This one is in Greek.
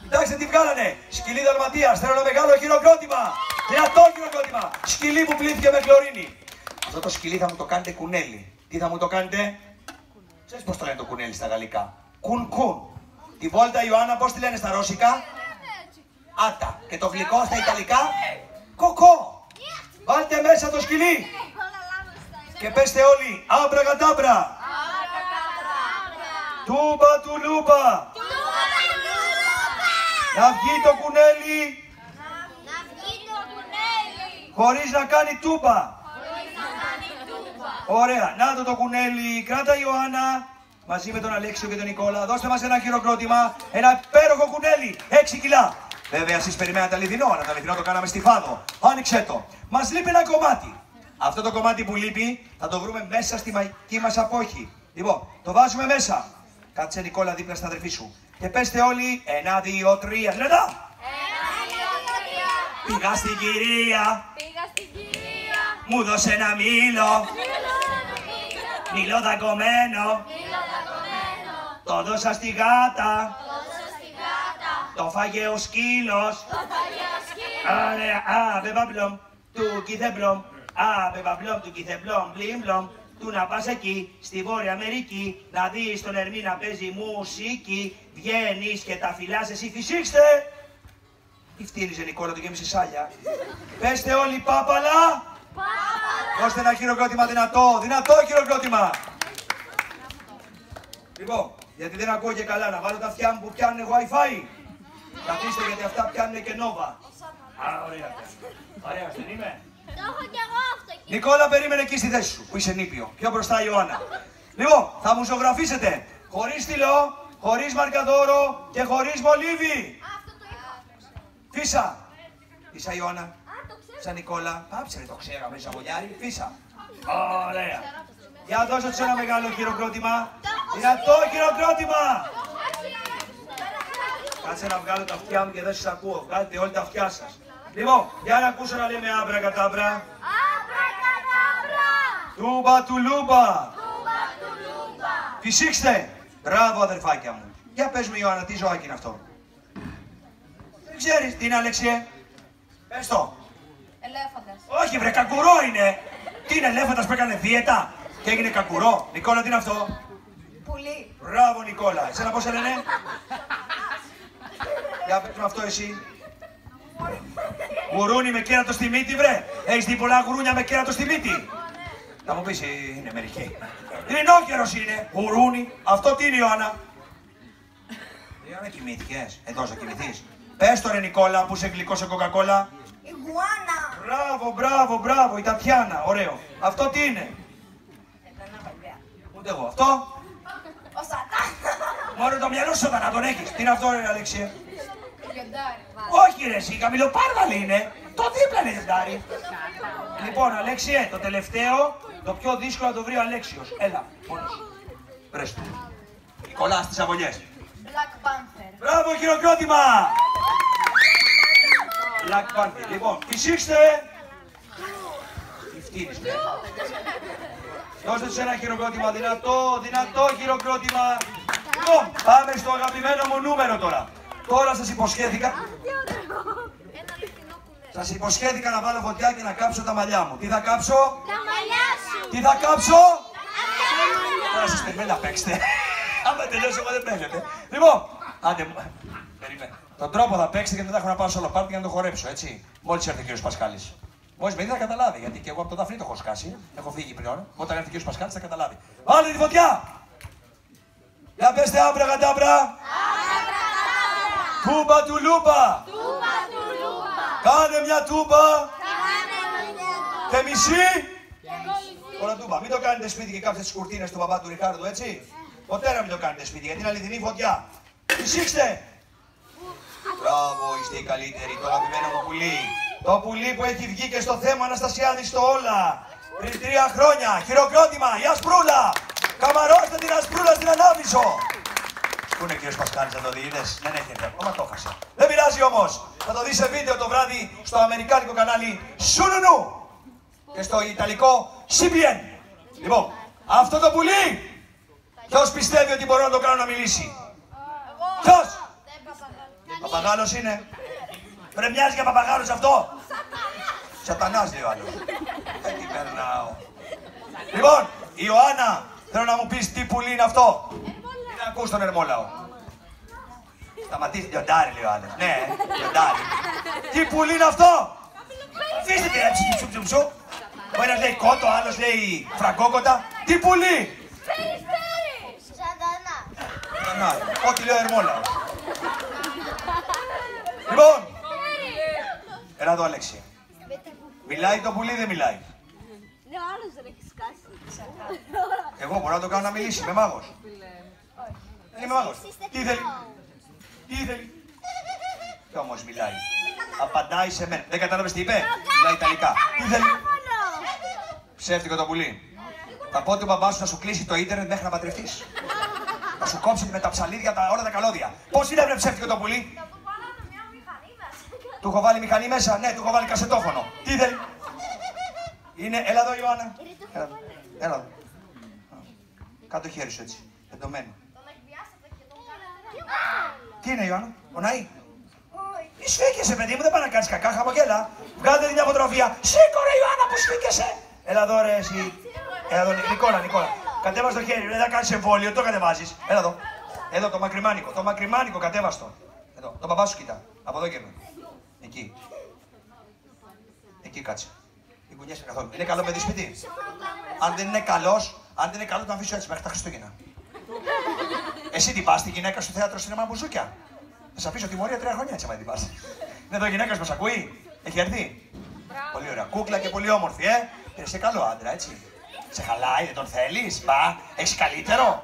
Κοιτάξτε τι βγάλανε. Σκυλί Δαλματίας. Θέλω ένα μεγάλο χειροκρότημα. Δυνατό χειροκρότημα. Σκυλί που πλήθηκε με χλωρίνη. Αυτό το σκυλί θα μου το κάνετε κουνέλι. Τι θα μου το κάνετε? Ξέρεις πώς το λένε το κουνέλι στα γαλλικά? Κουν. Τη βόλτα Ιωάννα πώς τη λένε στα ρώσικα? Άτα. Και το γλυκό στα ιταλικά? Κοκό. Βάλτε μέσα το σκυλί. Και πέστε όλοι. Άμπρα κατάμπρα. Τούμπα τουλούπα. Να βγει το κουνέλι. Χωρίς να κάνει τούμπα. Ωραία, να το κουνέλι, κράτα Ιωάννα, μαζί με τον Αλέξιο και τον Νικόλα, δώστε μας ένα χειροκρότημα, ένα υπέροχο κουνέλι, 6 κιλά. Βέβαια, εσείς περιμένατε αληθινό, αλλά το αληθινό το κάναμε στη Φάδο. Άνοιξε το. Μας λείπει ένα κομμάτι. Αυτό το κομμάτι που λείπει θα το βρούμε μέσα στη μαγική μας απόχη. Λοιπόν, το βάζουμε μέσα. Κάτσε Νικόλα δίπλα στην αδερφή σου. Και πέστε όλοι, 1, 2, 3, λένε. Πήγα στην κυρία. Μου δώσε ένα μήλο. Μήλο δαγκωμένο. Το δώσα στη γάτα. Το φάγε ο σκύλος. Ωραία, α, μπεμπαμπλομ, του κιθεμπλομ. Α, μπεμπαμπλομ, του κιθεμπλομ, μπλιμπλομ. Του να πας εκεί, στη Βόρεια Αμερική, να δεις τον Ερμή να παίζει μουσική. Βγαίνεις και τα φυλάς εσύ, φυσήξτε. Τι φτύνιζε Νικόλα, το γέμισε σάλια. Πέστε όλοι πάπαλα. Δώστε ένα χειροκρότημα δυνατό, δυνατό χειροκρότημα. Λοιπόν, γιατί δεν ακούω και καλά, να βάλω τα αυτιά μου που πιάνουν Wi-Fi. Καθίστε γιατί αυτά πιάνουν και Nova. Α, ωραία. Ωραία, δεν είμαι. Το έχω κι εγώ αυτό. Νικόλα, περίμενε εκεί στη θέση σου, που είσαι νήπιο. Πιο μπροστά η Ιωάννα. Λοιπόν, θα μου ζωγραφίσετε χωρίς στυλό, χωρίς μαρκαδόρο και χωρίς μολύβι. Αυτό το είχα. Φύσα. Φύσα Ιωάννα. Σαν Νικόλα. Πάψε, το ξέραμε, Σαβολιάρη. Φύσα. Ωραία. Για δώσε τους ένα μεγάλο χειροκρότημα. Δυνατό χειροκρότημα. Κάτσε να βγάλω τα αυτιά μου και δεν σας ακούω. Βγάλετε όλοι τα αυτιά σας. Λοιπόν, για να ακούσω να λέμε άμπρα κατάμπρα. Άμπρα κατάμπρα. Τούμπα τουλούμπα. Τούμπα τουλούμπα. Φυσήξτε. Μπράβο αδερφάκια μου. Για πες μου Ιωάννα, τι ζωάκι είναι αυτό? Δεν ξέρεις τι είναι, Αλέξιε? Πες το. Ελέφαντας. Όχι βρε, κακουρό είναι. Τι είναι, ελέφαντας που έκανε δίαιτα και έγινε κακουρό? Νικόλα, τι είναι αυτό? Πουλί. Μπράβο Νικόλα. Εσένα πώς σε λένε? Για πες μου αυτό εσύ. Γουρούνι με κέρατο στη μύτη βρε. Έχεις δει πολλά γουρούνια με κέρατο στη μύτη? Θα μου πεις, είναι μερικοί. Ρινόκερος είναι. Γουρούνι. Αυτό τι είναι Ιωάννα? Ιωάννα κοιμήθηκες. Εδώ θα κοιμηθείς. Πες το ρε Νικόλα που είσαι γλυκό σε κοκακόλα. Ιγουάνα. Μπράβο, μπράβο, μπράβο, η Τατιάνα, ωραίο. Αυτό τι είναι? Ούτε εγώ. Αυτό? Ο Σατάνα. Μόνο το μυαλό σου να τον έχεις. Τι είναι αυτό ρε Αλέξια? Λιοντάρι. Όχι ρε εσύ, καμιλοπάρδαλη είναι. Το δίπλα είναι λιοντάρι. Λοιπόν Αλέξιε, το τελευταίο, το πιο δύσκολο να το βρει ο Αλέξιος. Έλα, μόνος. Βρες του. Νικολά στις αβολιές. Black Panther. Μπράβο, χειροκρότημα! Black Panther. Λοιπόν, φυσήξτε! Τι φτύνεις, ρε. Δώστε τους ένα χειροκρότημα, δυνατό, δυνατό χειροκρότημα. Λοιπόν, πάμε στο αγαπημένο μου νούμερο τώρα. Τώρα σας υποσχέθηκα. Σας υποσχέθηκα να βάλω φωτιά και να κάψω τα μαλλιά μου. Τι θα κάψω? Τα μαλλιά σου. Τι θα κάψω? Τώρα σας περιμένω να παίξετε. Άμα τελειώσω εγώ δεν παίζετε. Λοιπόν, άντε μου. Περίμενε. Τον τρόπο θα παίξετε και μετά έχω να πάω σε όλο πάρτι για να το χορέψω, έτσι. Μόλις έρθει ο κύριος Πασχάλης. Μόλις με δει θα καταλάβει, γιατί και εγώ από το Δαφνί το έχω σκάσει. Έχω φύγει πλέον. Όταν έρθει ο κύριος Πασχάλης θα καταλάβει. Βάλτε τη φωτιά! Για πέστε άμπρα κατάμπρα! Τούμπα του λούπα! Κάνε μια τούμπα! Και μισή! Τώρα τούμπα. Μην το κάνετε σπίτι και κάψετε τις κουρτίνες του μπαμπά του Ριχάρδου, έτσι. Ποτέ να μην το κάνετε σπίτι, γιατί είναι αληθινή φωτιά. Φυσήξτε! Μπράβο, είστε οι καλύτεροι, το αγαπημένο μου πουλί. Το πουλί που έχει βγει και στο θέμα Αναστασιάδη στο όλα. Πριν 3 χρόνια. Χειροκρότημα, η Ασπρούλα! Καμαρώστε την Ασπρούλα στην Ανάβησο! Πού είναι ο κύριος Πασχάλης, θα το δει, είδες? Δεν έχετε ακόμα, το χάσα. Δεν πειράζει όμως. Θα το δει σε βίντεο το βράδυ στο αμερικάνικο κανάλι Σουνουνού και στο ιταλικό CBN. Λοιπόν, αυτό το πουλί, ποιος πιστεύει ότι μπορώ να το κάνω να μιλήσει? Ποιος? Παπαγάλος είναι. Ρε μοιάζει για παπαγάλος αυτό. Σατανάς λέει ο άλλος. Δεν την περνάω. Λοιπόν, Ιωάννα, θέλω να μου πεις τι πουλί είναι αυτό. Τι να ακούς τον Ερμόλαο. Σταματήστε, λιοντάρι λέει ο άλλος. Ναι, λιοντάρι. Τι πουλί είναι αυτό. Αφήστε τη έτσι, ψου. Ο ένας λέει κότο, ο άλλος λέει φραγκόκοτα. Τι πουλί. Σατανά. Ό,τι λέει ο Ερμόλαο. Λοιπόν, έλα εδώ Αλέξη. Μιλάει το πουλί, δεν μιλάει. Ναι, ο άλλος δεν έχει σκάσει. Εγώ μπορώ να το κάνω να μιλήσει, είμαι μάγος. Δεν είμαι μάγος. Τι θέλει. Τι θέλει. Και όμως μιλάει. Απαντάει σε μένα. Δεν κατάλαβες τι είπε. Μιλάει Ιταλικά. Τι θέλει. Ψεύτικο το πουλί. Θα πω ότι ο μπαμπάς σου να σου κλείσει το ίντερνετ μέχρι να παντρευτείς. Να σου κόψει με τα ψαλίδια όλα τα καλώδια. Πώς είναι ψεύτικο το πουλί. Του έχω βάλει μηχανή μέσα. Ναι, του έχω βάλει κασετόφωνο. Τι θέλει. Είναι, έλα εδώ Ιωάννα. Έλα εδώ. Κάτω χέρι σου έτσι. Εντωμένο. Τι είναι Ιωάννα, πονάει. Μη σφίγγεσαι παιδί μου, δεν πάει να κάνεις κακά, χαμογέλα. Βγάλτε την αποτροφία. Σήκω ρε Ιωάννα που σφίγγεσαι. Έλα εδώ ρε εσύ. Έλα εδώ Νικόλα. Κατέβας το χέρι, δεν θα κάνεις εμβόλιο, το κατεβάζεις. Έλα εδώ. Εδώ το μακριμάνικο, κατέβας το. Εδώ, το μπαμπά σου κοίτα. Από εδώ και εδώ. Εκεί. Εκεί κάτσε. Δεν κουνιέσαι καθόλου. Είναι καλό παιδί σπίτι. Αν δεν είναι καλό, το αφήσω έτσι μέχρι τα Χριστούγεννα. Εσύ την πας τη γυναίκα στο θέατρο σινεμά μπουζούκια. Θα σε αφήσω τιμωρία 3 χρόνια έτσι, άμα την πας. Είναι εδώ η γυναίκα μας ακούει. Έχει έρθει. Πολύ ωραία. Κούκλα και πολύ όμορφη, Είσαι καλό άντρα, έτσι. Σε χαλάει, δεν τον θέλεις. Μπα, έχεις καλύτερο.